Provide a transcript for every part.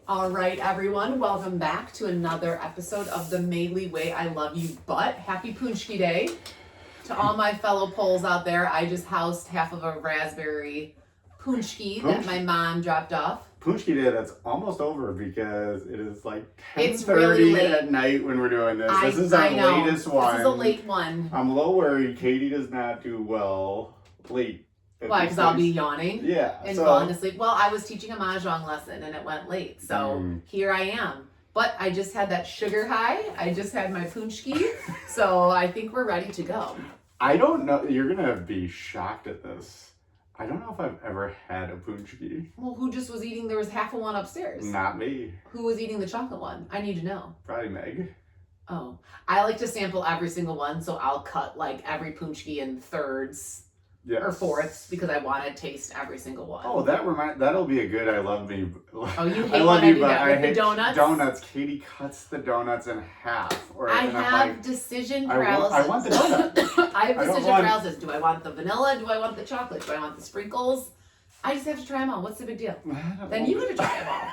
All right, everyone, welcome back to another episode of the Maley Way. I love you, but happy Punchki Day to all my fellow Poles out there. I just housed half of a raspberry punchki that my mom dropped off. Punchki Day, that's almost over because it is like 10:30 It's really at night when we're doing this. This is our latest one. This is a late one. I'm a little worried. Katie does not do well late. Why? Because I'll be yawning? Yeah. And falling asleep. Well, I was teaching a mahjong lesson and it went late. So here I am. But I just had that sugar high. I just had my punchki. So I think we're ready to go. I don't know. You're going to be shocked at this. I don't know if I've ever had a punchki. Well, who just was eating? There was half of one upstairs. Not me. Who was eating the chocolate one? I need to know. Probably Meg. Oh. I like to sample every single one. So I'll cut like every punchki in thirds. Yes. Or fourths because I want to taste every single one. Oh, that'll be a good I love me. Oh, you hate I love when I you, do but that I with the hate donuts? Donuts. Katie cuts the donuts in half. I have decision paralysis. I want the donut. I have decision paralysis. Do I want the vanilla? Do I want the chocolate? Do I want the sprinkles? I just have to try them all. What's the big deal? Then you get to try them all.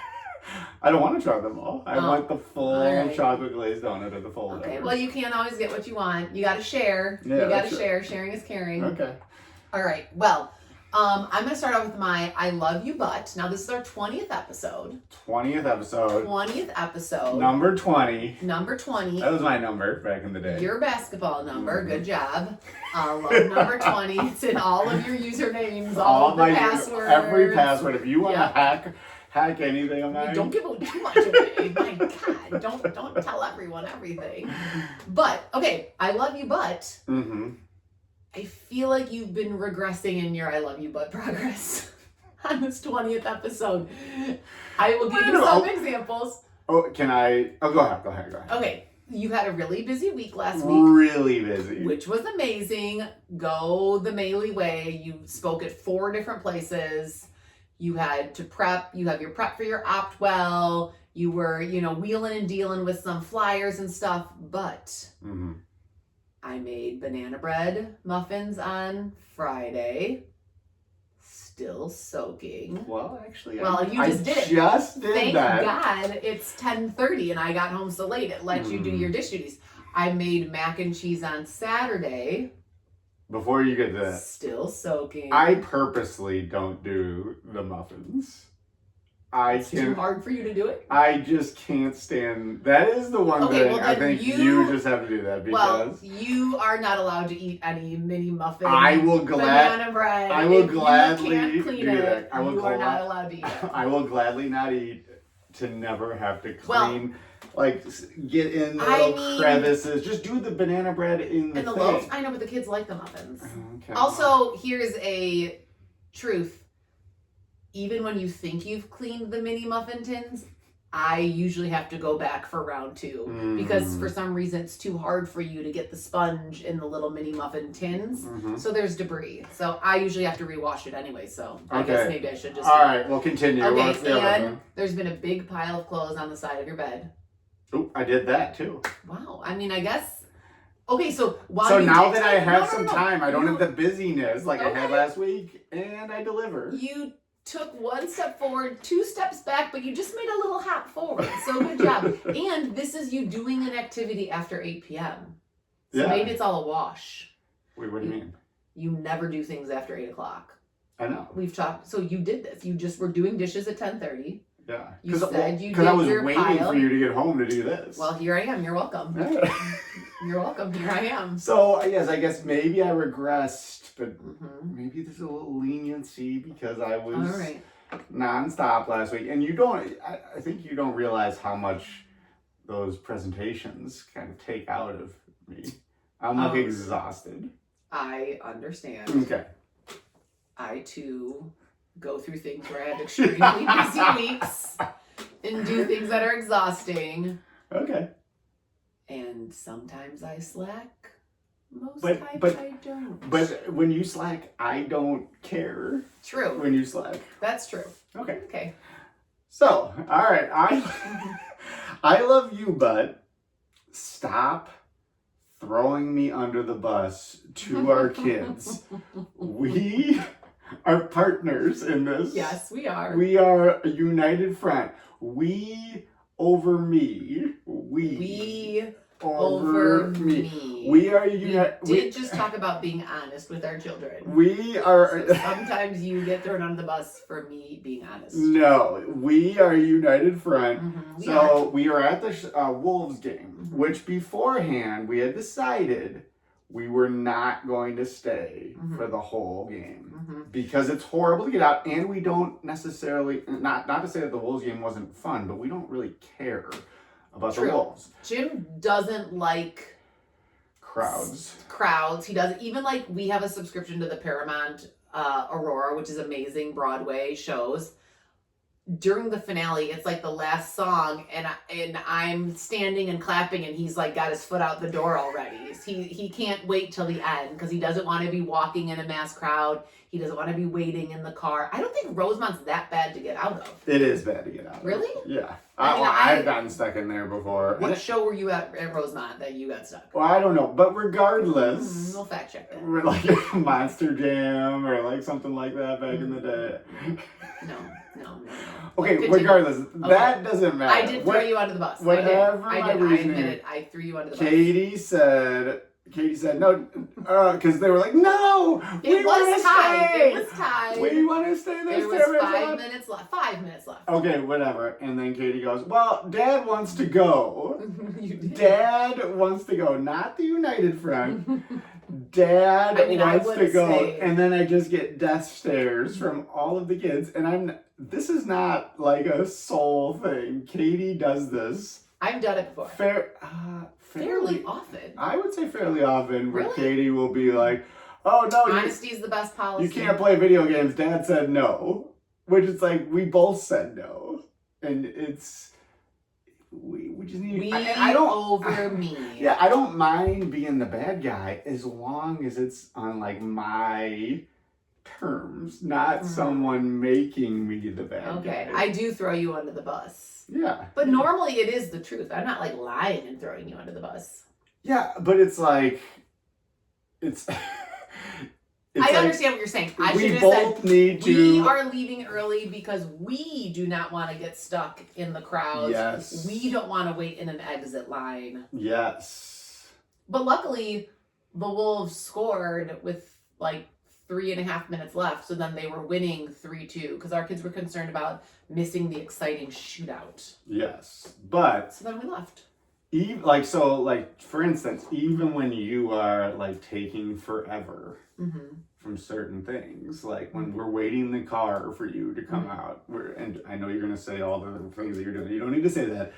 I don't want to try them all. I want the full chocolate glazed donut or the full. Okay, well, you can't always get what you want. You got to share. Yeah, you got to share. Sharing is caring. Okay. All right. Well, I'm going to start off with my I Love You But. Now, this is our 20th episode. 20th episode. 20th episode. Number 20. Number 20. That was my number back in the day. Your basketball number. Good job. Love number 20. It's in all of your usernames, all of the passwords. Every password. If you want to hack anything of mine. Don't give too much away. My God. Don't tell everyone everything. But, okay. I Love You But. Mm-hmm. I feel like you've been regressing in your I Love You But progress on this 20th episode. I will give you some examples. Oh, can I? Oh, go ahead. Okay. You had a really busy week last week. Really busy. Which was amazing. Go the Maley Way. You spoke at 4 different places. You had to prep. You have your prep for your Optwell. You were, wheeling and dealing with some flyers and stuff. But I made banana bread muffins on Friday. Still soaking. Well, actually, you just did it. Thank God it's 10:30 and I got home so late. It let you do your dish duties. I made mac and cheese on Saturday. Before you get to that. Still soaking. I purposely don't do the muffins. It's too hard for you to do it? I just can't stand. That is the one thing I think you just have to do that because. Well, you are not allowed to eat any mini muffin. Banana bread. I will gladly you can't clean do it. that. You are not allowed to eat it. I will gladly not eat to never have to clean. Get in the little crevices. Just do the banana bread in the loaves. I know, but the kids like the muffins. Okay. Also, here's a truth. Even when you think you've cleaned the mini muffin tins, I usually have to go back for round 2 because for some reason it's too hard for you to get the sponge in the little mini muffin tins. So there's debris. So I usually have to rewash it anyway. So I guess maybe I should just. All right, we'll continue. Okay, and there's been a big pile of clothes on the side of your bed. Oh, I did that too. Wow. I mean, I guess. Okay, so now that I have some time, I don't have the busyness like I had last week, and I deliver. You took 1 step forward, 2 steps back, but you just made a little hop forward. So good job. And this is you doing an activity after 8 p.m. So maybe it's all a wash. Wait, what do you mean? You never do things after 8 o'clock. I know. We've talked. So you did this. You just were doing dishes at 10:30. Yeah. You said you did because I was your waiting pile. for you to get home to do this. Well, here I am. You're welcome. You're welcome. Here I am. So, yes, I guess maybe I regressed, but maybe there's a little leniency because I was nonstop last week. And I think you don't realize how much those presentations kind of take out of me. I'm exhausted. I understand. Okay. I too go through things where I have extremely busy weeks and do things that are exhausting. Okay. And sometimes I slack. Most times I don't. But when you slack, I don't care. True. When you slack. That's true. Okay. So, all right. I love you, but stop throwing me under the bus to our kids. We are partners in this. Yes, we are. We are a united front. We over me. We over me. We are we just talk about being honest with our children. We are. So sometimes you get thrown under the bus for me being honest. No, we are a united front. Mm-hmm. We are at the Wolves game, which beforehand we had decided we were not going to stay for the whole game because it's horrible to get out, and we don't necessarily not to say that the Wolves game wasn't fun, but we don't really care about the Wolves. Jim doesn't like crowds. He doesn't even like. We have a subscription to the Paramount Aurora, which is amazing Broadway shows. During the finale, it's like the last song, and I'm standing and clapping, and he's like got his foot out the door already. He can't wait till the end because he doesn't want to be walking in a mass crowd. He doesn't want to be waiting in the car. I don't think Rosemont's that bad to get out of. It is bad to get out of. Really? Yeah. I've gotten stuck in there before. What show were you at Rosemont that you got stuck? Well, I don't know, but regardless, we'll fact check that. We're like Monster Jam or like something like that back in the day. No. Okay, regardless, that doesn't matter. I did throw you under the bus. Whatever I my did. reasoning. I admit it. I threw you under the bus. Katie said no, because they were like, no, we want to stay. It was tied. We want to stay. There was 5 minutes left. 5 minutes left. Okay, whatever. And then Katie goes, well, Dad wants to go. Dad wants to go, not the United Front. Dad wants to go. And then I just get death stares from all of the kids. And this is not like a soul thing. Katie does this. I've done it before. Fairly often. I would say fairly often, where really? Katie will be like, oh no, honesty is the best policy. You can't play video games. Dad said no. Which is like, we both said no. And we just need I don't over me. Yeah, I don't mind being the bad guy as long as it's on like my terms, not someone making me the bad guy. Okay, I do throw you under the bus. Yeah. But normally it is the truth. I'm not like lying and throwing you under the bus. Yeah, but it's like I understand what you're saying. I should have said we are leaving early because we do not want to get stuck in the crowds. Yes. We don't want to wait in an exit line. Yes. But luckily, the Wolves scored with like 3.5 minutes left, so then they were winning 3-2 because our kids were concerned about missing the exciting shootout. Yes, but so then we left. For instance, even when you are like taking forever from certain things, like when we're waiting in the car for you to come out, and I know you're gonna say all the things that you're doing. You don't need to say that.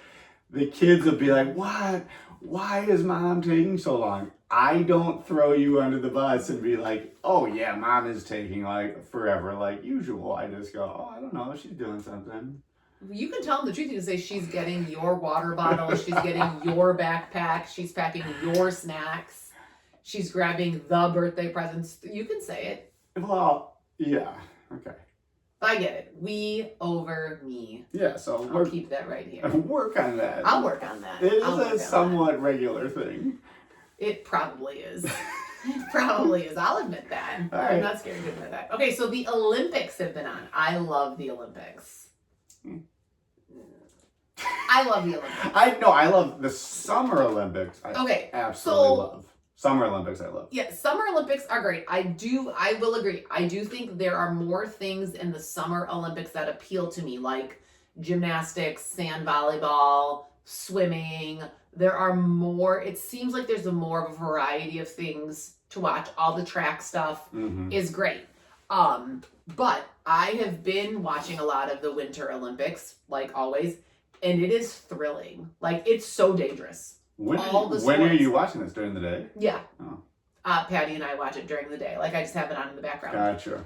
The kids will be like, "What? Why is Mom taking so long?" I don't throw you under the bus and be like, "Oh yeah, Mom is taking like forever, like usual." I just go, "Oh, I don't know, she's doing something." You can tell them the truth. You can say she's getting your water bottle, she's getting your backpack, she's packing your snacks, she's grabbing the birthday presents. You can say it. Well, yeah, okay. I get it. We over me. Yeah, so I'll keep that right here. Work on that. I'll work on that. It is a somewhat regular thing. It probably is. It probably is. I'll admit that. I'm not scared to admit that. Okay, so the Olympics have been on. I love the Olympics. I love the Olympics. I love the Summer Olympics. I absolutely love. Summer Olympics I love. Yeah, Summer Olympics are great. I will agree. I do think there are more things in the Summer Olympics that appeal to me, like gymnastics, sand volleyball, swimming. There are more, it seems like there's more of a variety of things to watch. All the track stuff is great. But I have been watching a lot of the Winter Olympics, like always, and it is thrilling. Like, it's so dangerous. When are you watching this? During the day? Yeah. Oh. Patty and I watch it during the day. Like, I just have it on in the background. Gotcha.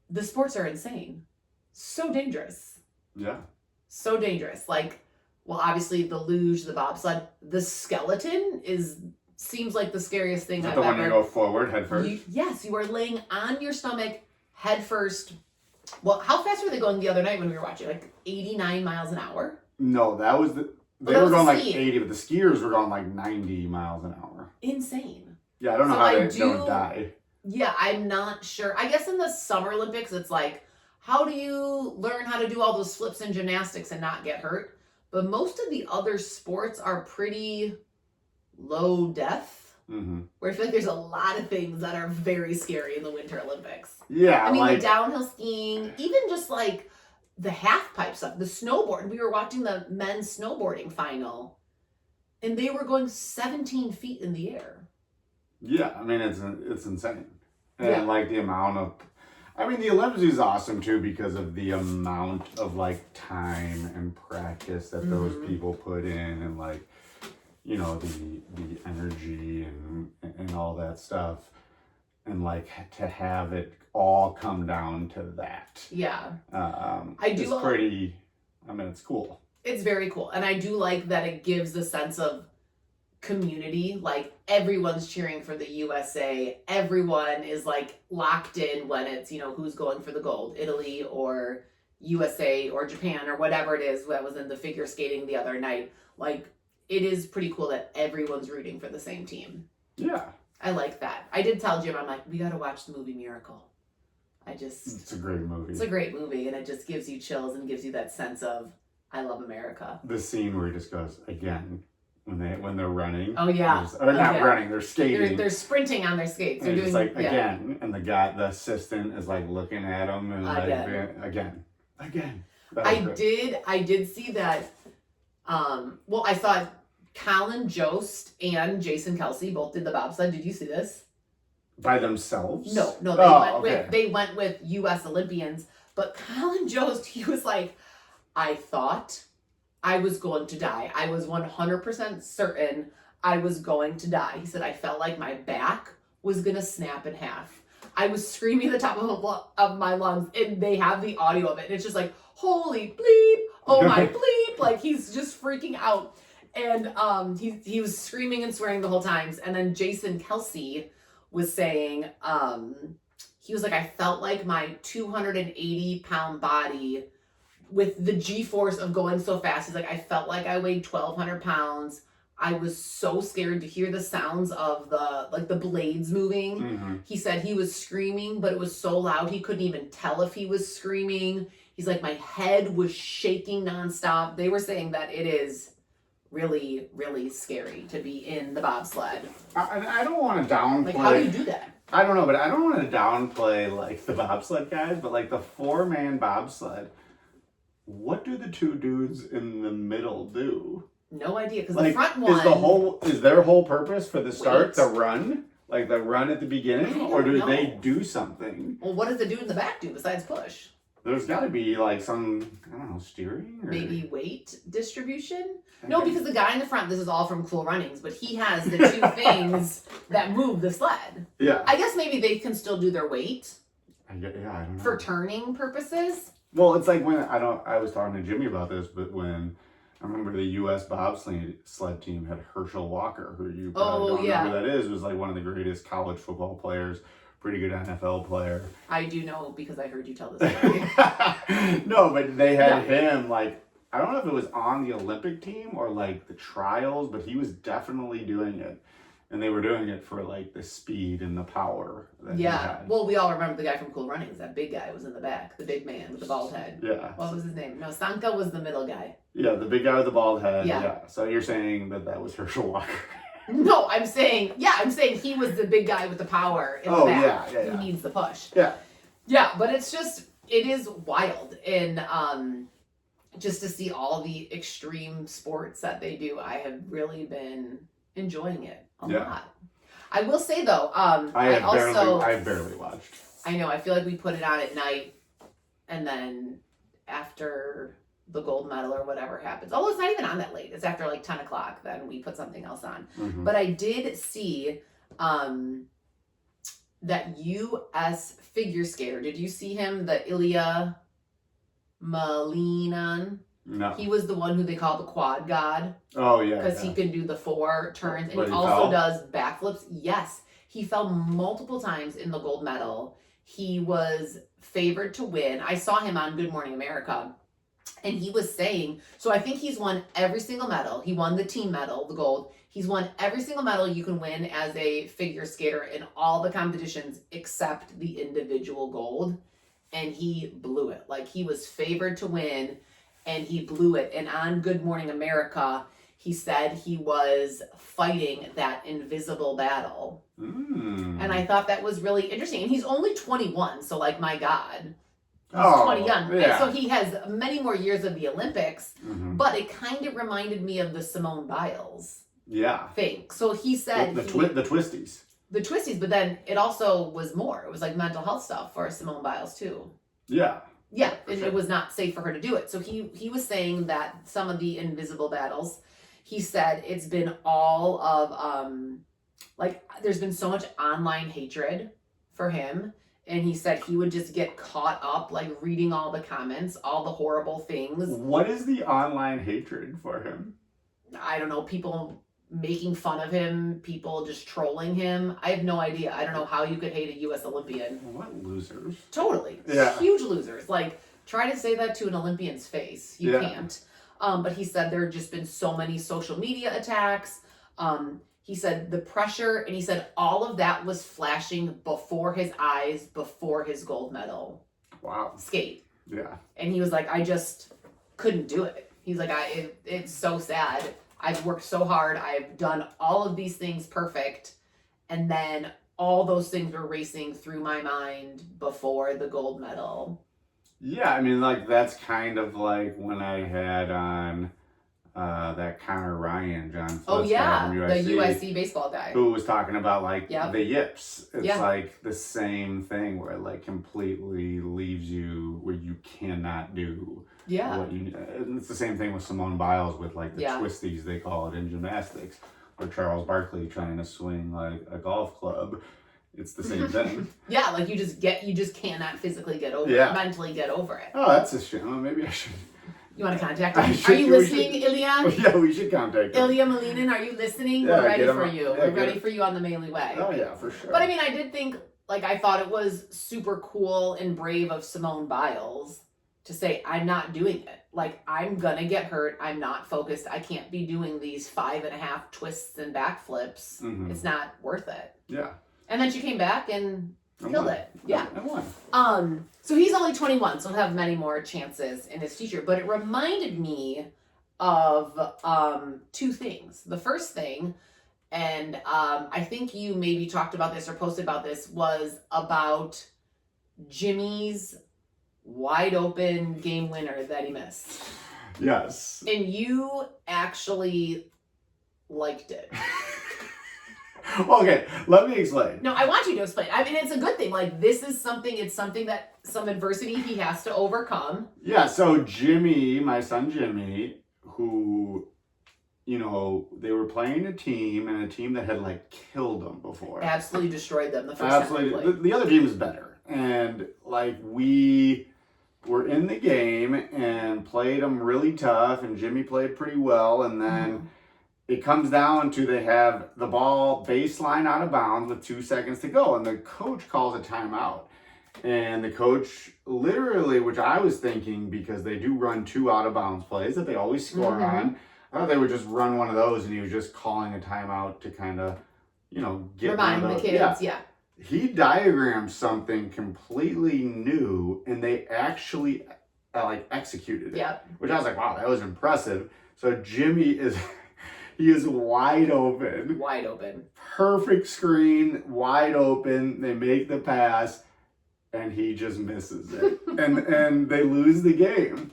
The sports are insane. So dangerous. Yeah. So dangerous. Like, well, obviously the luge, the bobsled, the skeleton seems like the scariest thing I've ever. The one you go forward, head first? Yes, you are laying on your stomach, head first. Well, how fast were they going the other night when we were watching? Like 89 miles an hour? No, that was they were going like 80, but the skiers were going like 90 miles an hour. Insane. Yeah, I don't know how they don't die. Yeah, I'm not sure. I guess in the Summer Olympics, it's like how do you learn how to do all those flips and gymnastics and not get hurt? But most of the other sports are pretty low death. Mm-hmm. Where I feel like there's a lot of things that are very scary in the Winter Olympics. Yeah. I mean, the downhill skiing, even just like the half pipe stuff, the snowboard. We were watching the men's snowboarding final and they were going 17 feet in the air. Yeah. I mean, it's insane. And like the amount of, I mean, the Olympics is awesome too because of the amount of like time and practice that those people put in, and like, you know, the energy and all that stuff, and like to have it all come down to that. Yeah, it's pretty. I mean, it's cool. It's very cool, and I do like that it gives a sense of community. Like everyone's cheering for the USA. Everyone is like locked in when it's, you know, who's going for the gold, Italy or USA or Japan or whatever it is that was in the figure skating the other night. Like it is pretty cool that everyone's rooting for the same team. Yeah. I like that. I did tell Jim, I'm like, we got to watch the movie Miracle. It's a great movie. It's a great movie, and it just gives you chills and gives you that sense of, I love America. The scene where he just goes, again, when they're running. Oh yeah. Or not running, they're skating. They're sprinting on their skates. They're doing like again, and the assistant is like looking at them and again. I did see that. Well, I saw Colin Jost and Jason Kelsey both did the bobsled. Did you see this? By themselves? No. They went with U.S. Olympians. But Colin Jost, he was like, I thought I was going to die. I was 100% certain I was going to die. He said, I felt like my back was going to snap in half. I was screaming at the top of my lungs, and they have the audio of it. And it's just like, holy bleep, oh my bleep. Like, he's just freaking out. And he was screaming and swearing the whole time. And then Jason Kelsey was saying, he was like, I felt like my 280-pound body with the G-force of going so fast. He's like, I felt like I weighed 1,200 pounds. I was so scared to hear the sounds of the blades moving. Mm-hmm. He said he was screaming, but it was so loud he couldn't even tell if he was screaming. He's like, my head was shaking nonstop. They were saying that it is really, really scary to be in the bobsled. I don't want to downplay. Like, how do you do that? I don't know, but I don't want to downplay like the bobsled guys, but like the 4-man bobsled. What do the two dudes in the middle do? No idea, because like, the front one is their whole purpose for the start the run, like the run at the beginning, or do they do something? Well, what does the dude in the back do besides push? There's got to be like some, I don't know, steering or maybe weight distribution. No, because the guy in the front, this is all from Cool Runnings, but he has the two things that move the sled. Yeah. I guess maybe they can still do their weight. I don't know. For turning purposes. Well, it's like when I was talking to Jimmy about this, but when I remember the U.S. bobsled team had Herschel Walker, who you probably don't know who that is, was like one of the greatest college football players, pretty good NFL player. I do know because I heard you tell this story. No, but they had him like, I don't know if it was on the Olympic team or like the trials, but he was definitely doing it. And they were doing it for like the speed and the power that he had. Well, we all remember the guy from Cool Runnings. That big guy was in the back. The big man with the bald head. Yeah. What was his name? No, Sanka was the middle guy. Yeah, the big guy with the bald head. Yeah. So you're saying that was Herschel Walker. No, I'm saying he was the big guy with the power in the back. Who needs the push. Yeah. Yeah, but it is wild. And just to see all the extreme sports that they do, I have really been enjoying it a lot. I will say though, I've barely watched. I know, I feel like we put it on at night and then after the gold medal or whatever happens. Although it's not even on that late. It's after like 10 o'clock, then we put something else on. Mm-hmm. But I did see that U.S. figure skater. Did you see him? The Ilya Malinan? No. He was the one who they call the quad god. Oh, yeah. Because he can do the 4 turns. And he also does backflips. Yes. He fell multiple times in the gold medal. He was favored to win. I saw him on Good Morning America. And he was saying, so I think he's won every single medal. He won the team medal, the gold. He's won every single medal you can win as a figure skater in all the competitions except the individual gold. and he blew it. Like, he was favored to win, and he blew it. And on Good Morning America, he said he was fighting that invisible battle. And I thought that was really interesting. And he's only 21, so like, my God. He's 20 young. Yeah. And so he has many more years of the Olympics, but it kind of reminded me of the Simone Biles thing. So he said the twisties. The twisties, but then it also was more. It was like mental health stuff for Simone Biles too. Yeah. Yeah, and it was not safe for her to do it. So he was saying that some of the invisible battles, he said it's been all of like, there's been so much online hatred for him. And he said he would just get caught up, like, reading all the comments, all the horrible things. What is the online hatred for him? I don't know, people making fun of him, people just trolling him. I have no idea. I don't know how you could hate a U.S. Olympian. What losers. Totally. Yeah. Huge losers. Like, try to say that to an Olympian's face. You can't. But he said there have just been so many social media attacks. He said the pressure, and he said all of that was flashing before his eyes, before his gold medal skate. Yeah. And he was like, I just couldn't do it. He's like, it's so sad. I've worked so hard. I've done all of these things perfect. And then all those things were racing through my mind before the gold medal. Yeah, I mean, like, that's kind of like when I had on that Connor Ryan, John Fletcher from USC, the USC baseball guy, who was talking about, like, the yips. It's like the same thing where it, like, completely leaves you where you cannot do what you need. And it's the same thing with Simone Biles with, like, the twisties, they call it in gymnastics, or Charles Barkley trying to swing like a golf club. It's the same thing. Like, you just cannot physically get over it, mentally get over it. Oh, that's a shame. Well, maybe I should. You want to contact him? Are you listening, Ilya? Yeah, we should contact him. Ilya Malinin, are you listening? Yeah, We're ready for you. Yeah, We're ready for you on the Maley Way. Oh, yeah, for sure. But I mean, I did think, like, I thought it was super cool and brave of Simone Biles to say, I'm not doing it. Like, I'm going to get hurt. I'm not focused. I can't be doing these 5.5 twists and backflips. It's not worth it. Yeah. And then she came back and killed it. Yeah. I won. So he's only 21, so he'll have many more chances in his future. But it reminded me of two things. The first thing, and I think you maybe talked about this or posted about this, was about Jimmy's wide open game winner that he missed. Yes. And you actually liked it. Okay, let me explain. No, I want you to explain. I mean, it's a good thing. Like, it's something that some adversity he has to overcome. Yeah, so Jimmy, my son Jimmy, who, you know, they were playing a team that had, like, killed them before. Absolutely destroyed them the first time they played. The other team is better. And, like, we were in the game and played them really tough, and Jimmy played pretty well, and then it comes down to they have the ball baseline out of bounds with 2 seconds to go, and the coach calls a timeout. And the coach literally, which I was thinking, because they do run 2 out of bounds plays that they always score on, I thought they would just run one of those, and he was just calling a timeout to kind of, you know, get remind the kids. Yeah. He diagrammed something completely new, and they actually like executed it. Yeah. Which I was like, wow, that was impressive. So Jimmy is. He is wide open. Wide open. Perfect screen, wide open. They make the pass, and he just misses it. and they lose the game.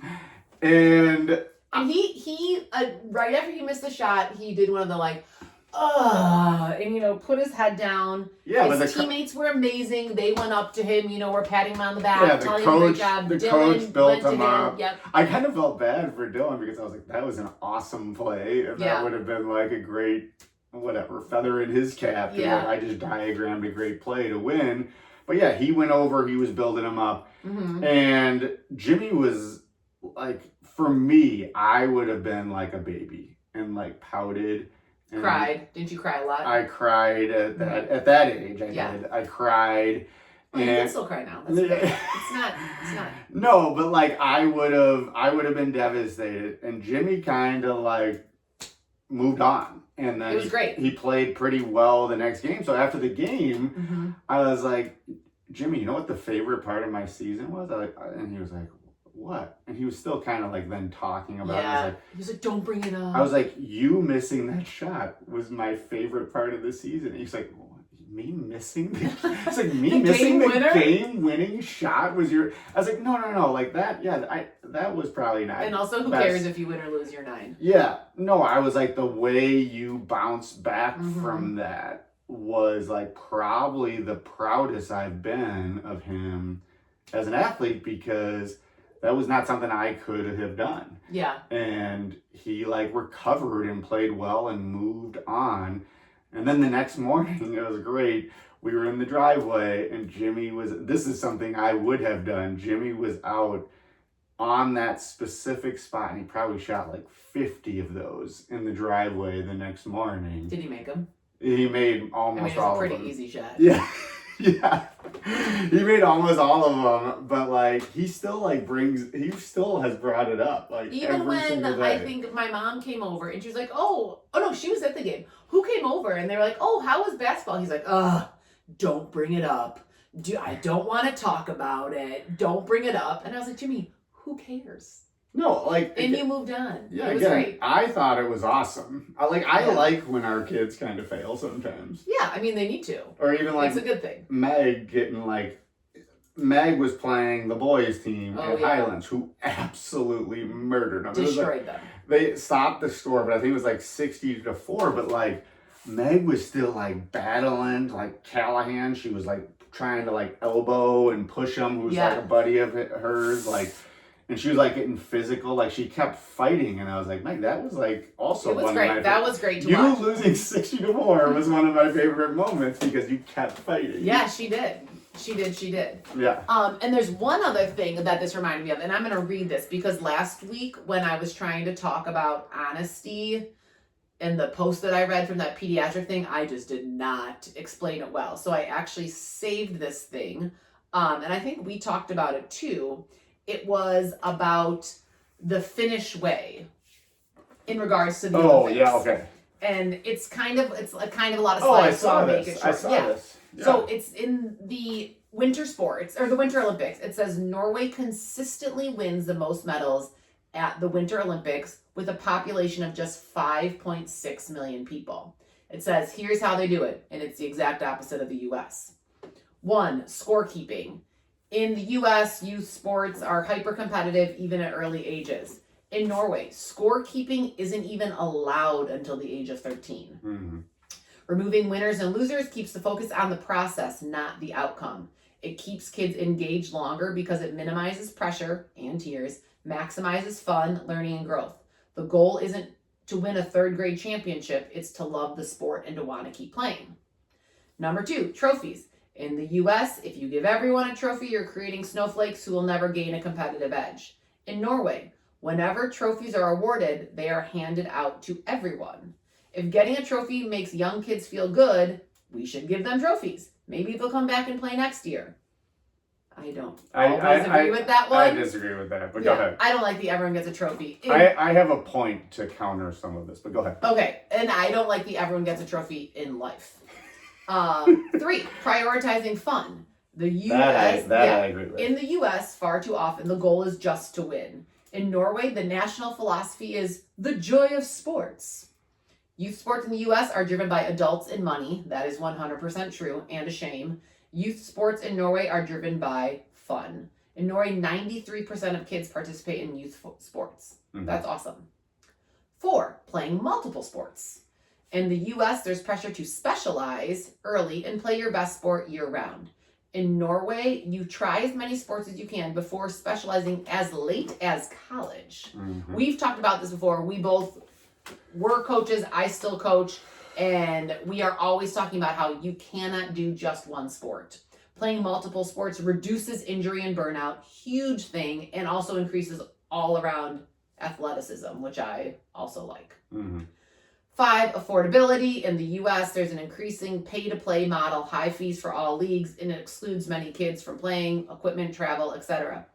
And he right after he missed the shot, he did one of the, like, and, you know, put his head down. Yeah, his teammates were amazing. They went up to him, you know, were patting him on the back, telling him great job. The coach built him up. Yep. I kind of felt bad for Dylan because I was like, that was an awesome play. And that would have been like a great, whatever, feather in his cap. Yeah. I just diagrammed a great play to win. But yeah, he went over, he was building him up. And Jimmy was like, for me, I would have been like a baby and like pouted. And cried. Didn't you cry a lot? I cried at that age. I did. I cried. Well, you can still cry now. That's okay. It's not. No, but like I would have been devastated. And Jimmy kind of like moved on. And then it was great. He played pretty well the next game. So after the game, I was like, Jimmy, you know what the favorite part of my season was? And he was like, what? And he was still kind of like then talking about it. He was like, don't bring it up. I was like, you missing that shot was my favorite part of the season. He's like, me missing it's like me missing the game-winning shot was your. I was like, no, like that. Yeah, that was probably not. And also, who cares if you win or lose your 9? Yeah, no, I was like, the way you bounced back from that was like probably the proudest I've been of him as an athlete, because that was not something I could have done. Yeah. And he like recovered and played well and moved on. And then the next morning, it was great. We were in the driveway and Jimmy was, this is something I would have done. Jimmy was out on that specific spot and he probably shot like 50 of those in the driveway the next morning. Did he make them? He made almost all of them. It was a pretty easy shot. Yeah. Yeah. He made almost all of them, but like he still has brought it up. Like even when I think my mom came over and she was like, oh no, she was at the game. Who came over? And they were like, oh, how was basketball? He's like, don't bring it up. I don't want to talk about it. Don't bring it up. And I was like, Jimmy, who cares? No, like... And you moved on. Yeah, it was great. I thought it was awesome. I like when our kids kind of fail sometimes. Yeah, I mean, they need to. Or even like... It's a good thing. Meg was playing the boys team at Highlands, who absolutely murdered them. Destroyed them. They stopped the score, but I think it was like 60-4, but like Meg was still like battling, like Callahan. She was like trying to like elbow and push him, who's like a buddy of hers, like... And she was like getting physical, like she kept fighting, and I was like, Meg, that was like also one great. of my That was great to watch. You losing 60-4 was one of my favorite moments because you kept fighting. Yeah, she did. She did. Yeah. And there's one other thing that this reminded me of, and I'm going to read this because last week when I was trying to talk about honesty in the post that I read from that pediatric thing, I just did not explain it well. So I actually saved this thing, and I think we talked about it too. It was about the Finnish way in regards to the Olympics. Yeah, okay. And it's kind of a lot of slides. I saw this. I saw this. Yeah. So it's in the winter sports, or the Winter Olympics. It says Norway consistently wins the most medals at the Winter Olympics with a population of just 5.6 million people. It says, here's how they do it. And it's the exact opposite of the U.S. 1, scorekeeping. In the U.S., youth sports are hyper-competitive even at early ages. In Norway, scorekeeping isn't even allowed until the age of 13. Mm-hmm. Removing winners and losers keeps the focus on the process, not the outcome. It keeps kids engaged longer because it minimizes pressure and tears, maximizes fun, learning, and growth. The goal isn't to win a third grade championship, it's to love the sport and to want to keep playing. Number 2, trophies. In the U.S., if you give everyone a trophy, you're creating snowflakes who will never gain a competitive edge. In Norway, whenever trophies are awarded, they are handed out to everyone. If getting a trophy makes young kids feel good, we should give them trophies. Maybe they'll come back and play next year. I don't always agree with that one. I disagree with that, but go ahead. I don't like the everyone gets a trophy. I have a point to counter some of this, but go ahead. Okay, and I don't like the everyone gets a trophy in life. 3, prioritizing fun. The U.S. I agree with. In the U.S., far too often, the goal is just to win. In Norway, the national philosophy is the joy of sports. Youth sports in the U.S. are driven by adults and money. That is 100% true and a shame. Youth sports in Norway are driven by fun. In Norway, 93% of kids participate in youth sports. Mm-hmm. That's awesome. 4, playing multiple sports. In the U.S., there's pressure to specialize early and play your best sport year-round. In Norway, you try as many sports as you can before specializing as late as college. Mm-hmm. We've talked about this before. We both were coaches. I still coach. And we are always talking about how you cannot do just one sport. Playing multiple sports reduces injury and burnout. Huge thing. And also increases all-around athleticism, which I also like. Mm-hmm. 5, affordability. In the U.S., there's an increasing pay-to-play model, high fees for all leagues, and it excludes many kids from playing, equipment, travel, etc.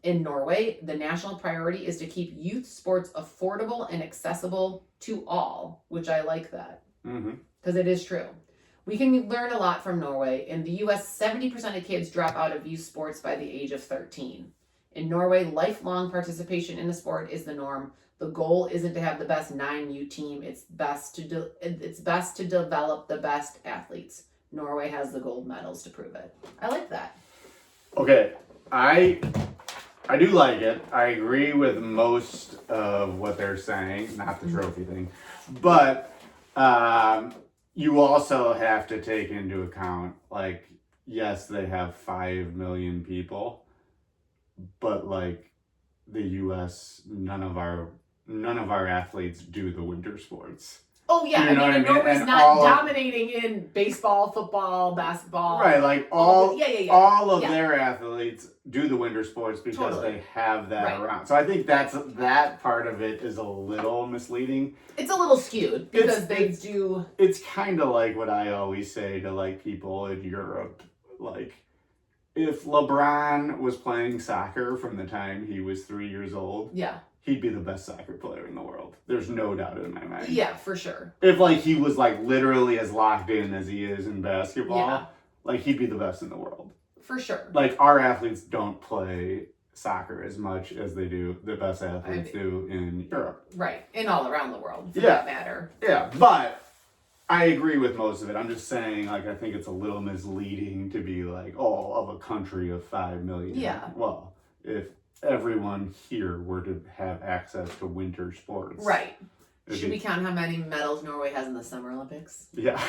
In Norway, the national priority is to keep youth sports affordable and accessible to all, which I like that, because it is true. We can learn a lot from Norway. In the US, 70% of kids drop out of youth sports by the age of 13. In Norway, lifelong participation in a sport is the norm. The goal isn't to have the best 9U team. It's best to develop the best athletes. Norway has the gold medals to prove it. I like that. Okay, I do like it. I agree with most of what they're saying, not the trophy thing, but you also have to take into account, like, yes, they have 5 million people, but like the U.S., none of our athletes do the winter sports. Oh yeah, you know I mean, Norway's and not dominating in baseball, football, basketball. Right, like all of their athletes do the winter sports because they have that around. So I think that part of it is a little misleading. It's a little skewed because they do. It's kind of like what I always say to like people in Europe, like if LeBron was playing soccer from the time he was 3 years old. Yeah. He'd be the best soccer player in the world. There's no doubt in my mind. Yeah, for sure. If like he was like literally as locked in as he is in basketball, like he'd be the best in the world. For sure. Like our athletes don't play soccer as much as they do the best athletes do in Europe. Right. And all around the world for that matter. Yeah, but I agree with most of it. I'm just saying, like, I think it's a little misleading to be like, oh, of a country of 5 million. Yeah. Well, if everyone here were to have access to winter sports. Right. Should we count how many medals Norway has in the Summer Olympics? Yeah.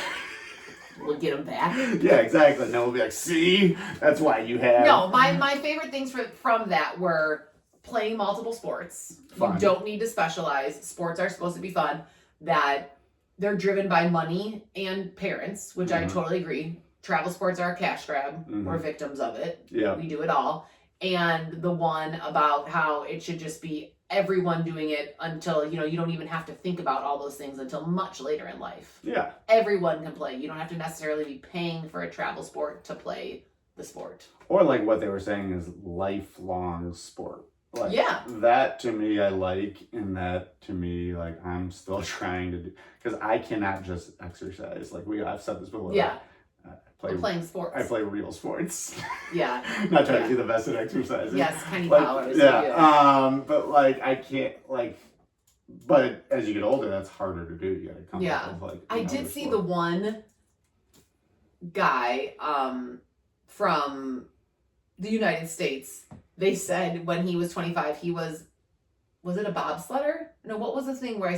We'll get them back. Yeah, exactly. And then we'll be like, see? That's why you have... No, my favorite things from that were playing multiple sports. Fun. You don't need to specialize. Sports are supposed to be fun. That they're driven by money and parents, which I totally agree. Travel sports are a cash grab. We're victims of it. Yeah. We do it all. And the one about how it should just be everyone doing it until, you don't even have to think about all those things until much later in life. Yeah. Everyone can play. You don't have to necessarily be paying for a travel sport to play the sport. Or like what they were saying is lifelong sport. Like, that to me I like, and that to me, like, I'm still trying to do, because I cannot just exercise. Like I've said this before. Yeah. Playing sports. I play real sports. Yeah. Not trying to be the best at exercising. Yes, Kenny Powers. Yeah. But like I can't but as you get older that's harder to do. You gotta come up with I did see the one guy from the United States. They said when he was 25 he was it a bobsledder? No, what was the thing where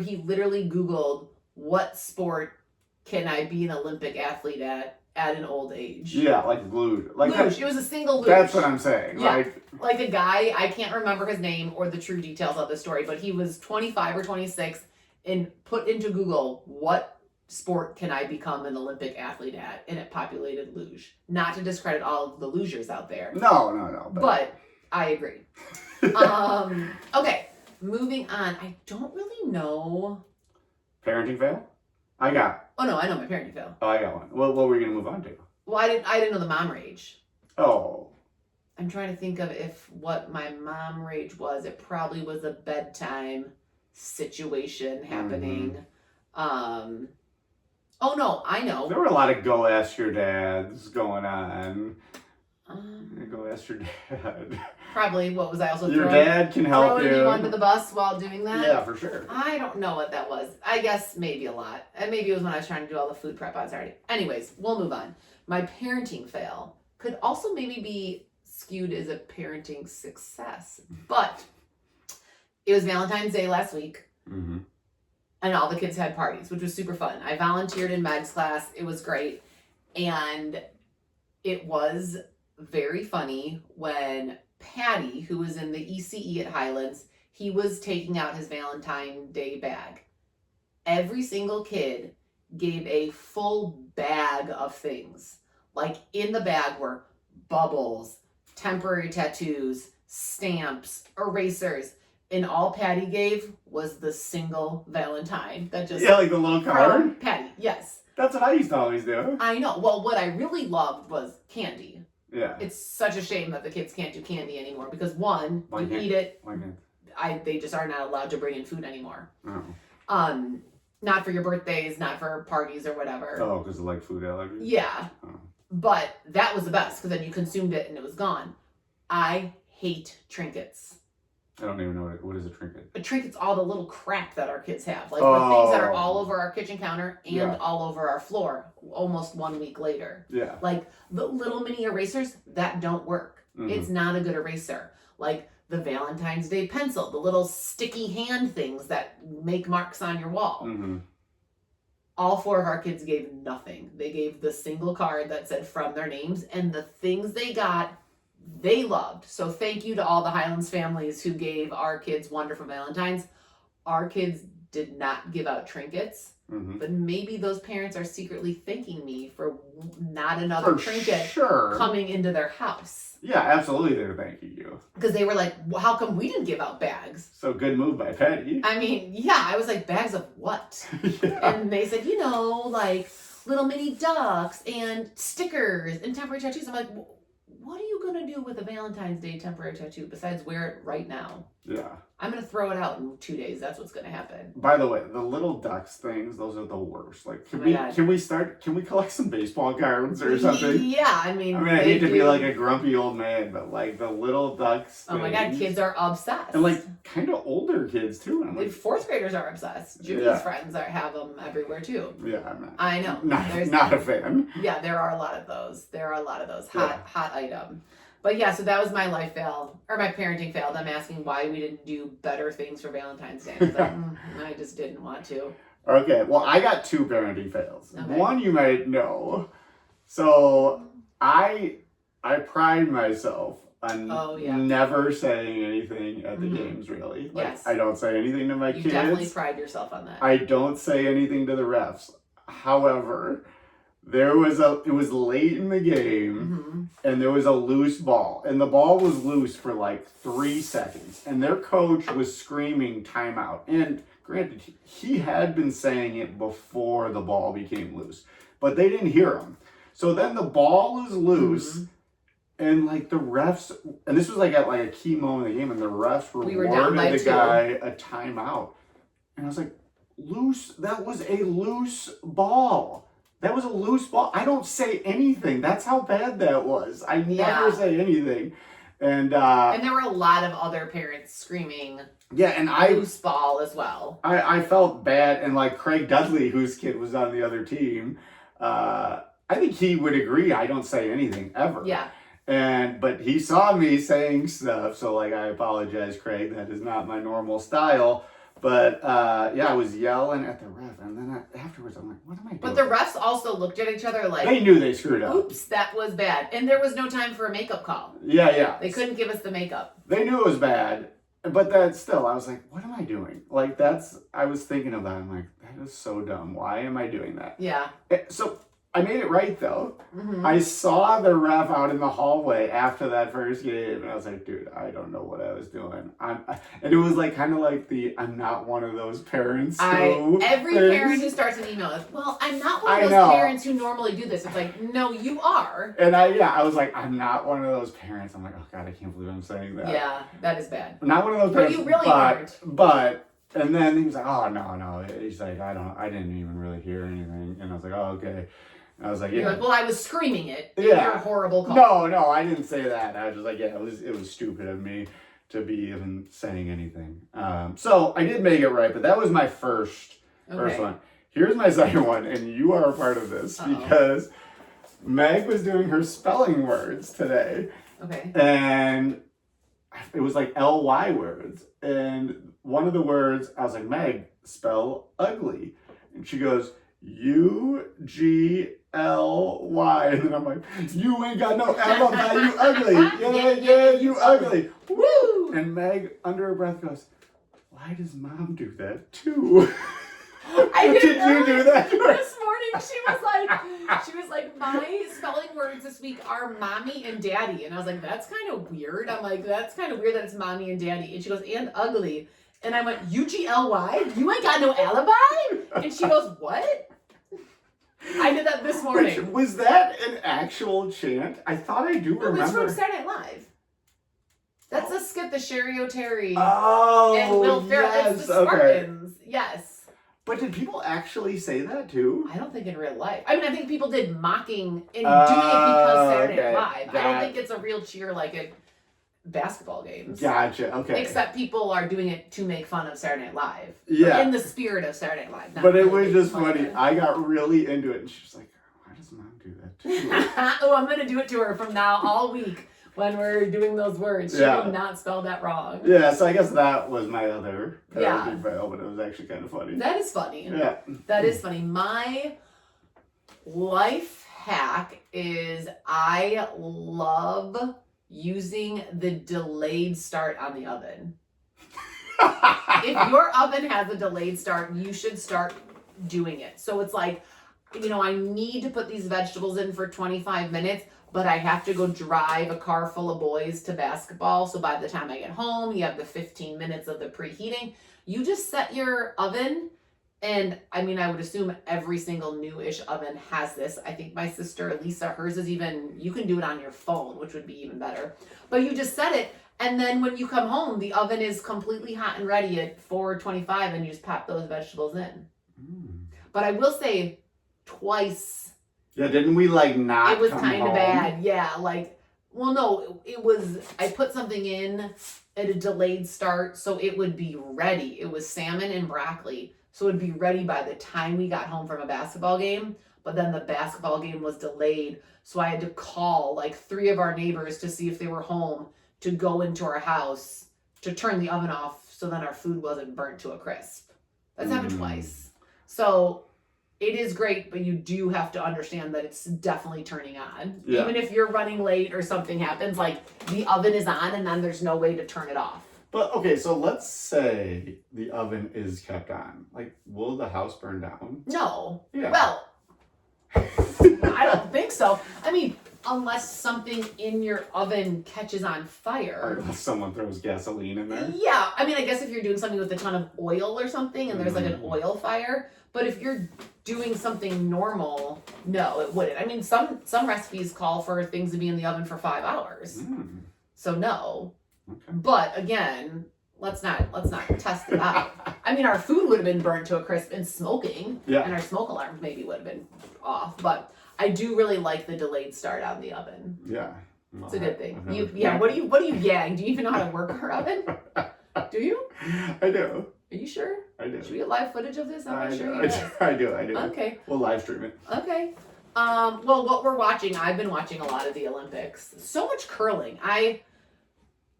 he literally Googled what sport can I be an Olympic athlete at an old age? Yeah, like luge. Luge. It was a single luge. That's what I'm saying. Yeah. Like a guy, I can't remember his name or the true details of the story, but he was 25 or 26 and put into Google, what sport can I become an Olympic athlete at? And it populated luge. Not to discredit all of the lugers out there. No. But I agree. Okay, moving on. I don't really know. Parenting fail? I got. Oh no, I know my parenting fail. Oh, I got one. What were we gonna move on to? Well, I didn't know the mom rage. Oh. I'm trying to think of what my mom rage was. It probably was a bedtime situation happening. Oh no, I know. There were a lot of go ask your dads going on. Go ask your dad. Probably. What was I also your dad can help you. Throwing you under the bus while doing that? Yeah, for sure. I don't know what that was. I guess maybe a lot. And maybe it was when I was trying to do all the food prep I was already. Anyways, we'll move on. My parenting fail could also maybe be skewed as a parenting success. But it was Valentine's Day last week. Mm-hmm. And all the kids had parties, which was super fun. I volunteered in Meg's class. It was great. And it was very funny when Patty, who was in the ECE at Highlands, he was taking out his Valentine's Day bag. Every single kid gave a full bag of things. Like in the bag were bubbles, temporary tattoos, stamps, erasers. And all Patty gave was the single Valentine that just... Yeah, like the little card? From Patty, yes. That's what I used to always do. I know. Well, what I really loved was candy. Yeah. It's such a shame that the kids can't do candy anymore because one, you eat it. Why can't? They just are not allowed to bring in food anymore. Oh. Not for your birthdays, not for parties or whatever. Oh, because of like food allergies? Yeah. Oh. But that was the best because then you consumed it and it was gone. I hate trinkets. I don't even know what is a trinket. A trinket's all the little crap that our kids have. Like the things that are all over our kitchen counter and all over our floor almost 1 week later. Yeah. Like the little mini erasers, that don't work. It's not a good eraser. Like the Valentine's Day pencil, the little sticky hand things that make marks on your wall. All 4 of our kids gave nothing. They gave the single card that said from their names, and the things they got, they loved. So thank you to all the Highlands families who gave our kids wonderful Valentines. Our kids did not give out trinkets, but maybe those parents are secretly thanking me for not another trinket coming into their house. Yeah, absolutely, they're thanking you. Because they were like, well, how come we didn't give out bags? So good move by Patty. I mean, yeah, I was like, bags of what? And they said, like little mini ducks and stickers and temporary tattoos. I'm like, what are you going to do with a Valentine's Day temporary tattoo besides wear it right now? Yeah. I'm going to throw it out in 2 days. That's what's going to happen. By the way, the little ducks things, those are the worst. Like, can we collect some baseball cards or something? Yeah, I mean, I hate to be like a grumpy old man, but like the little ducks Oh my God, kids are obsessed. And like kind of older kids too. And I'm like, 4th graders are obsessed. Judy's friends have them everywhere too. Yeah, I'm not. I know. Not a fan. Yeah, there are a lot of those. Hot item. But yeah, so that was my life fail, or my parenting fail. I'm asking why we didn't do better things for Valentine's Day. I just didn't want to. Okay, well, I got 2 parenting fails. Okay. One you might know. So I pride myself on never saying anything at the games, really. Like, I don't say anything to my kids. You definitely pride yourself on that. I don't say anything to the refs. However, it was late in the game and there was a loose ball and the ball was loose for like 3 seconds and their coach was screaming timeout. And granted, he had been saying it before the ball became loose, but they didn't hear him. So then the ball was loose and like the refs, and this was like at like a key moment of the game, and the refs rewarded the guy a timeout. And I was like, loose, that was a loose ball. That was a loose ball. I don't say anything. That's how bad that was. I never say anything. And there were a lot of other parents screaming loose ball as well. I felt bad. And like Craig Dudley, whose kid was on the other team, I think he would agree. I don't say anything ever. Yeah. But he saw me saying stuff. So like, I apologize, Craig. That is not my normal style. But I was yelling at the ref, and then afterwards I'm like, what am I doing? But the refs also looked at each other like, they knew they screwed up. Oops, that was bad. And there was no time for a makeup call. Yeah. They couldn't give us the makeup. They knew it was bad, but that still, I was like, what am I doing? Like I was thinking of that. I'm like, that is so dumb. Why am I doing that? Yeah. So I made it right though. I saw the ref out in the hallway after that first game, and I was like, dude, I don't know what I was doing. And it was like kind of like I'm not one of those parents. Every parent who starts an email is, well, I'm not one of those parents who normally do this. It's like, no, you are. And I was like, I'm not one of those parents. I'm like, oh God, I can't believe I'm saying that. Yeah, that is bad. Not one of those parents. But you really aren't. But and then he was like, oh no. He's like, I didn't even really hear anything. And I was like, oh okay. I was like, yeah. You're like, well, I was screaming it. Yeah. You're a horrible call. No, I didn't say that. I was just like, it was stupid of me to be even saying anything. So I did make it right, but that was my first one. Here's my second one, and you are a part of this because Meg was doing her spelling words today. Okay. And it was like LY words. And one of the words, I was like, Meg, spell ugly. And she goes, UGLY, and then I'm like, you ain't got no alibi, you ugly. Yeah, you ugly. Woo! And Meg, under her breath, goes, why does mom do that too? Did you do that? This morning, she was like, my spelling words this week are mommy and daddy. And I was like, that's kind of weird. I'm like, that's kind of weird that it's mommy and daddy. And she goes, and ugly. And I went, UGLY? You ain't got no alibi? And she goes, what? I did that this morning. Was that an actual chant? I thought I do remember. It's from Saturday Night Live. That's a skit, the Sherry O'Terry and Will Ferrell. It's the Spartans. Okay. Yes. But did people actually say that too? I don't think in real life. I mean, I think people did mocking and doing it because Saturday Night Live. I don't think it's a real cheer like at basketball games. Gotcha. Okay. Except people are doing it to make fun of Saturday Night Live. Yeah. In the spirit of Saturday Night Live. But it was just funny. I got really into it, and she was like, "Why does Mom do that too?" Oh, I'm gonna do it to her from now all week when we're doing those words. She did not spell that wrong. Yeah, so I guess that was my other parenting fail, but it was actually kind of funny. That is funny. Yeah. That is funny. My life hack is I love using the delayed start on the oven. If your oven has a delayed start, you should start doing it. So it's like, I need to put these vegetables in for 25 minutes, but I have to go drive a car full of boys to basketball. So by the time I get home, you have the 15 minutes of the preheating. You just set your oven, and I mean, I would assume every single new-ish oven has this. I think my sister, Lisa, hers is even, you can do it on your phone, which would be even better. But you just set it, and then when you come home, the oven is completely hot and ready at 425, and you just pop those vegetables in. But I will say, twice... Yeah, didn't we not It was come kind of home? bad. Yeah, no, it was, I put something in at a delayed start so it would be ready. It was salmon and broccoli. So it would be ready by the time we got home from a basketball game. But then the basketball game was delayed. So I had to call 3 of our neighbors to see if they were home to go into our house to turn the oven off so then our food wasn't burnt to a crisp. That's happened twice. So... It is great, but you do have to understand that it's definitely turning on. Yeah. Even if you're running late or something happens, the oven is on and then there's no way to turn it off. But, okay, so let's say the oven is kept on. Will the house burn down? No. Yeah. Well, I don't think so. I mean, unless something in your oven catches on fire. Or unless someone throws gasoline in there. Yeah. I mean, I guess if you're doing something with a ton of oil or something and there's an oil fire. But if you're doing something normal, no, it wouldn't. I mean, some recipes call for things to be in the oven for 5 hours. So no. Okay. But again, let's not test it out. I mean, our food would have been burned to a crisp and smoking. Yeah. And our smoke alarms maybe would have been off. But I do really like the delayed start on the oven. Yeah. Well, it's a good thing. What do you yang? Do you even know how to work our oven? Do you? I do. Are you sure? I do. Should we get live footage of this? I'm not sure you guys. I do. Okay. We'll live stream it. Okay. Well, what we're watching, I've been watching a lot of the Olympics. So much curling.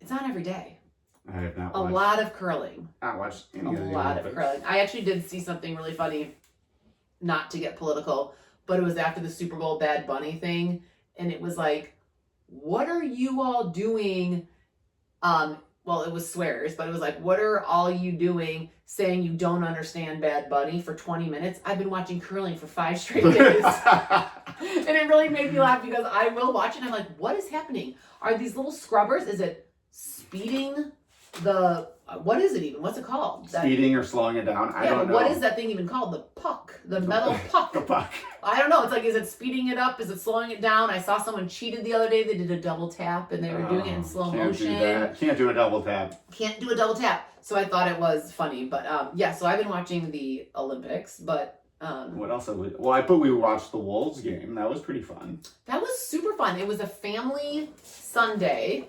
It's on every day. I have not watched. A lot of curling. Not watched any of the Olympics. A lot of curling. I actually did see something really funny, not to get political, but it was after the Super Bowl Bad Bunny thing, and it was what are you all doing? Well, it was swears, but it was what are all you doing saying you don't understand Bad Bunny for 20 minutes? I've been watching curling for 5 straight days. And it really made me laugh because I will watch it and I'm like, what is happening? Are these little scrubbers? Is it speeding what is it even? What's it called? Speeding or slowing it down? I don't know. What is that thing even called? The puck. The metal puck. The puck. I don't know. It's is it speeding it up? Is it slowing it down? I saw someone cheated the other day. They did a double tap and they were doing it in slow motion. Do that. Can't do a double tap. Can't do a double tap. So I thought it was funny. But so I've been watching the Olympics, but what else? We watched the Wolves game. That was pretty fun. That was super fun. It was a family Sunday.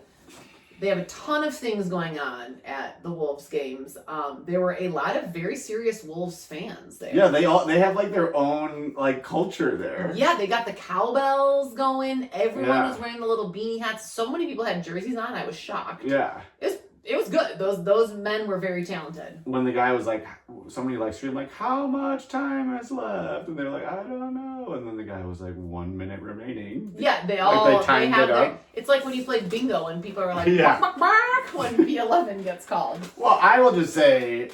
They have a ton of things going on at the Wolves games. There were a lot of very serious Wolves fans there. Yeah, they have their own culture there. Yeah, they got the cowbells going. Everyone was wearing the little beanie hats. So many people had jerseys on. I was shocked. Yeah. It was good. Those men were very talented. When the guy was somebody screamed how much time has left? And they're I don't know. And then the guy was 1 minute remaining. Yeah, they all they timed it up. It's like when you play bingo and people are bark, bark, bark, when P11 gets called. Well, I will just say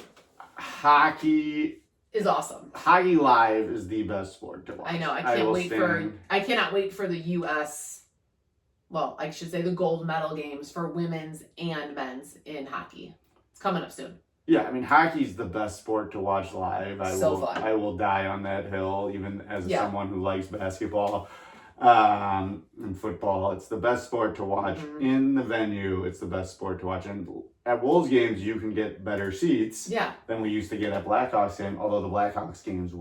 hockey is awesome. Hockey live is the best sport to watch. I know. I cannot wait for the US. Well, I should say the gold medal games for women's and men's in hockey. It's coming up soon. Yeah, I mean, hockey's the best sport to watch live. Fun. I will die on that hill, even as someone who likes basketball. In football, it's the best sport to watch. In the venue, it's the best sport to watch. And at Wolves games, you can get better seats than we used to get at Blackhawks games, although the Blackhawks games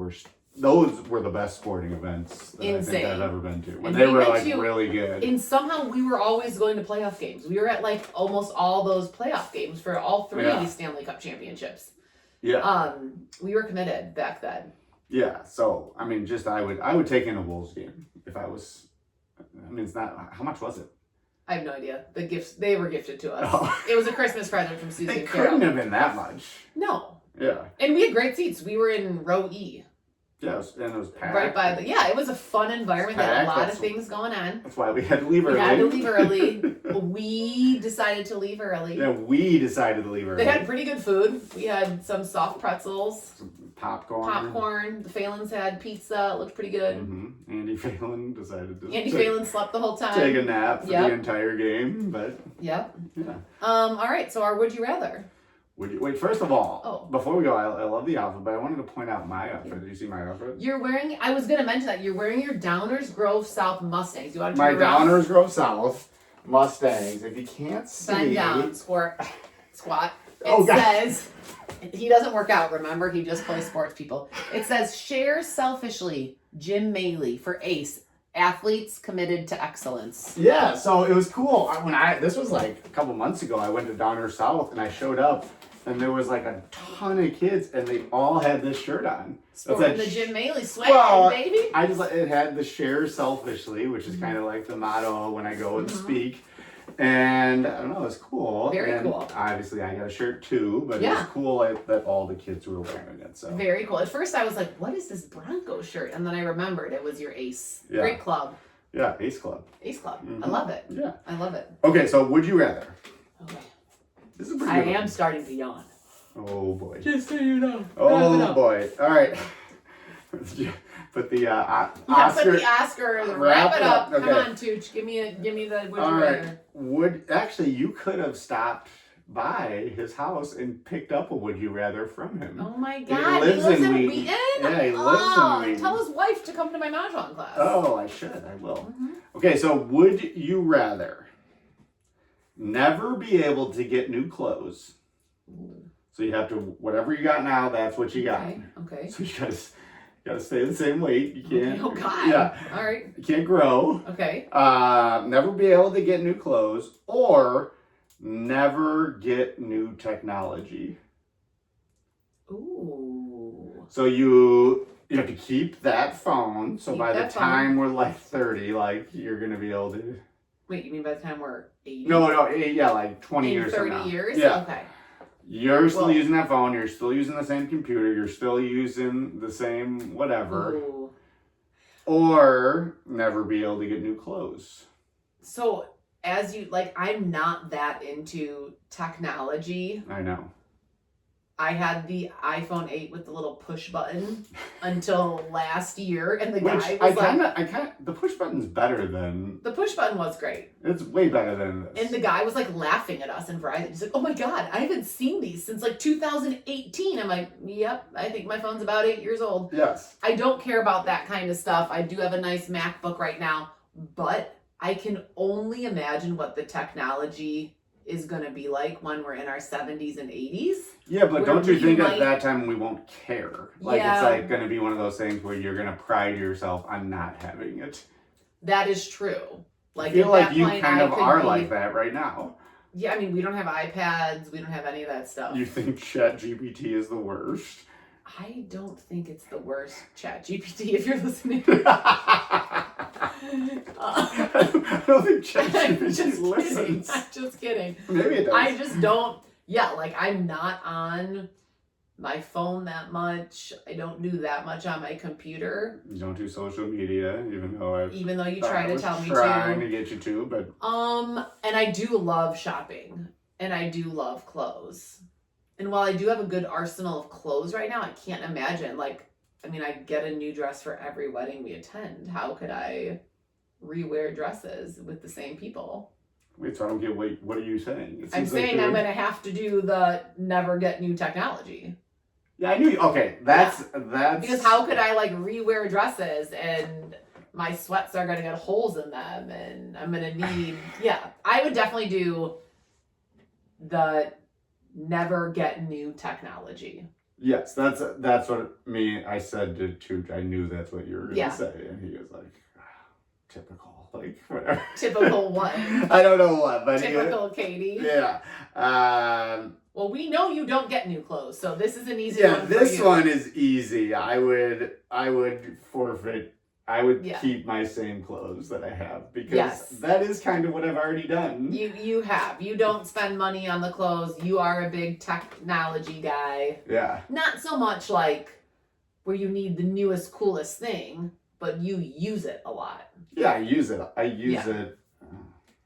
those were the best sporting events that I think I've ever been to. When they were like really good. And somehow we were always going to playoff games. We were at like almost all those playoff games for all three Stanley Cup championships. Yeah. We were committed back then. Yeah. So I mean, I would take in a Wolves game if I was. I mean, it's not. How much was it? I have no idea. The gifts they were gifted to us. Oh. It was a Christmas present from Susie. It couldn't have been that much. No. Yeah. And we had great seats. We were in row E. Yeah, it was packed. Right by it was a fun environment. There had a lot of things going on. That's why we had to leave early. We had to leave early. We decided to leave early. Yeah, we decided to leave early. They had pretty good food. We had some soft pretzels. Some popcorn. The Phalens had pizza. It looked pretty good. Mm-hmm. Andy Phelan decided to Phelan slept the whole time. Take a nap for the entire game, but... Yep. Yeah. All right, so our Would You Rather. Wait, first of all, before we go, I love the outfit, but I wanted to point out my outfit. Did you see my outfit? I was going to mention that. You're wearing your Downers Grove South Mustangs. You want to my Downers Grove South Mustangs. If you can't see... Bend down, squat. It says... He doesn't work out, remember? He just plays sports, people. It says, share selfishly, Jim Maley for ACE. Athletes committed to excellence. Yeah, so it was cool. This was like a couple months ago. I went to Downers South and I showed up, and there was like a ton of kids, and they all had this shirt on. Sporting the Jim Maley swag, baby. It had the share selfishly, which is kind of like the motto when I go and speak. And I don't know, it was cool. Very cool. Obviously, I got a shirt too, but it was cool that all the kids were wearing it. So very cool. At first, I was like, "What is this Bronco shirt?" And then I remembered it was your Ace. Yeah. Great club. Yeah, Ace Club. Ace Club. Mm-hmm. I love it. Yeah, I love it. Okay, so would you rather? Okay. This is a pretty I good am one. starting to yawn. Oh boy. Just so you know. Oh boy. All right. Put the Oscar. Put the Oscar. Wrap it up. Okay. Come on, Tooch. Give me the. Would you rather? You could have stopped by his house and picked up a would you rather from him. Oh my God. He lives in Wheaton. Yeah, he lives in Wheaton. Tell his wife to come to my mahjong class. Oh, I should. I will. Mm-hmm. Okay, so would you rather never be able to get new clothes? So you have to, whatever you got now, that's what you got. Okay. So you gotta stay the same weight. You can't. Oh God. Yeah. All right. You can't grow. Okay. Never be able to get new clothes, or never get new technology. Ooh. So you have to keep that phone. So by the time we're like 30, like you're gonna be able to. Wait, you mean by the time we're 80? No, yeah, like 20 years from now. 30 years? Yeah. Okay. You're still using that phone. You're still using the same computer. You're still using the same whatever. Ooh. Or never be able to get new clothes. So, I'm not that into technology. I know. I had the iPhone 8 with the little push button until last year, and the guy was the push button's better than... The push button was great. It's way better than this. And the guy was like laughing at us in Verizon. He's like, oh my God, I haven't seen these since like 2018. I'm like, yep, I think my phone's about 8 years old. Yes. I don't care about that kind of stuff. I do have a nice MacBook right now, but I can only imagine what the technology is going to be like when we're in our 70s and 80s. Yeah, but don't you think at that time we won't care? Like, it's like going to be one of those things where you're going to pride yourself on not having it. That is true. Like, I feel like you kind of are like that right now. Yeah, I mean, we don't have iPads. We don't have any of that stuff. You think ChatGPT is the worst? I don't think it's the worst, ChatGPT, if you're listening. I don't think ChatGPT listens. I'm just kidding. Maybe it does. I just don't. Yeah, like I'm not on my phone that much. I don't do that much on my computer. You don't do social media, even though you try to tell me to. Trying to get you to, but and I do love shopping, and I do love clothes. And while I do have a good arsenal of clothes right now, I can't imagine I get a new dress for every wedding we attend. How could I rewear dresses with the same people? Wait, so I don't get, what are you saying? I'm saying I'm going to have to do the never get new technology. Yeah, I knew. Okay, that's... Because how could I rewear dresses and my sweats are going to get holes in them and I'm going to need, I would definitely do the never get new technology. Yes, that's what I said to Tooch. I knew that's what you were going to say. And he was like, typical, like, whatever. Typical what? I don't know what, but typical Katie. Yeah. Well, we know you don't get new clothes, so this is an easy one. Yeah, this one is easy. I would forfeit. I would keep my same clothes that I have because that is kind of what I've already done. You have. You don't spend money on the clothes. You are a big technology guy. Yeah. Not so much like where you need the newest, coolest thing, but you use it a lot. Yeah, I use it. It.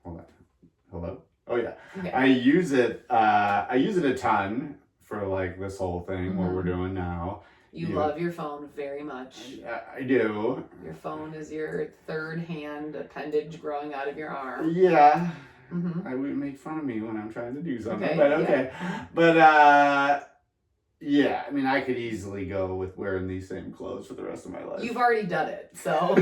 Hold on. Hello? Oh yeah. Okay. I use it a ton for like this whole thing, what we're doing now. You love your phone very much. I do. Your phone is your third hand appendage growing out of your arm. Yeah. I would make fun of me when I'm trying to do something, but okay. Yeah. But I mean, I could easily go with wearing these same clothes for the rest of my life. You've already done it, so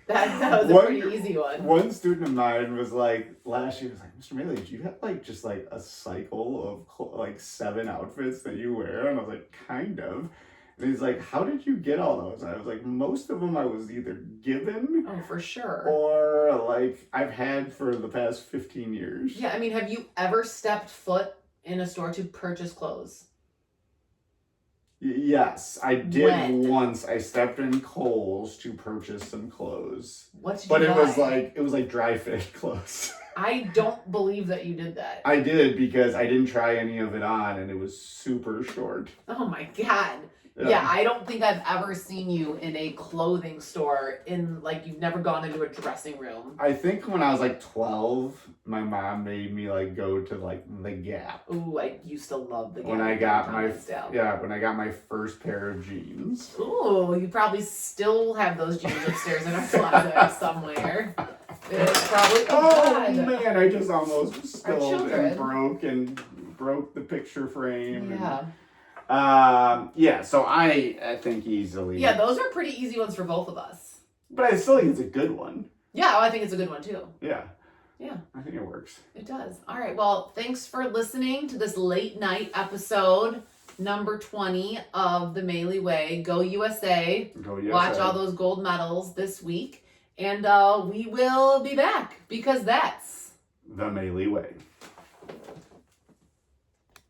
that was a pretty easy one. One student of mine was like, last year, was like, Mr. Maley, do you have like just like a cycle of like 7 outfits that you wear? And I was like, kind of. And he's like, how did you get all those? And I was like, most of them I was either given. Oh, for sure. Or like I've had for the past 15 years. Yeah, I mean, have you ever stepped foot in a store to purchase clothes? Yes, I did once. I stepped in Kohl's to purchase some clothes. What did you buy? But it was like dry fit clothes. I don't believe that you did that. I did because I didn't try any of it on and it was super short. Oh my God. Yeah, I don't think I've ever seen you in a clothing store like you've never gone into a dressing room. I think when I was like 12, my mom made me like go to like the Gap. Ooh, I used to love the Gap. When I got my first pair of jeans. Ooh, you probably still have those jeans upstairs in our closet somewhere. It's probably man, I just almost spilled and broke the picture frame. Yeah. So I think easily. Yeah, those are pretty easy ones for both of us. But I still think it's a good one. Yeah, I think it's a good one too. Yeah. Yeah. I think it works. It does. All right. Well, thanks for listening to this late night episode, number 20 of the Maley Way. Go USA. Go USA. Watch all those gold medals this week. And we will be back because that's the Maley Way.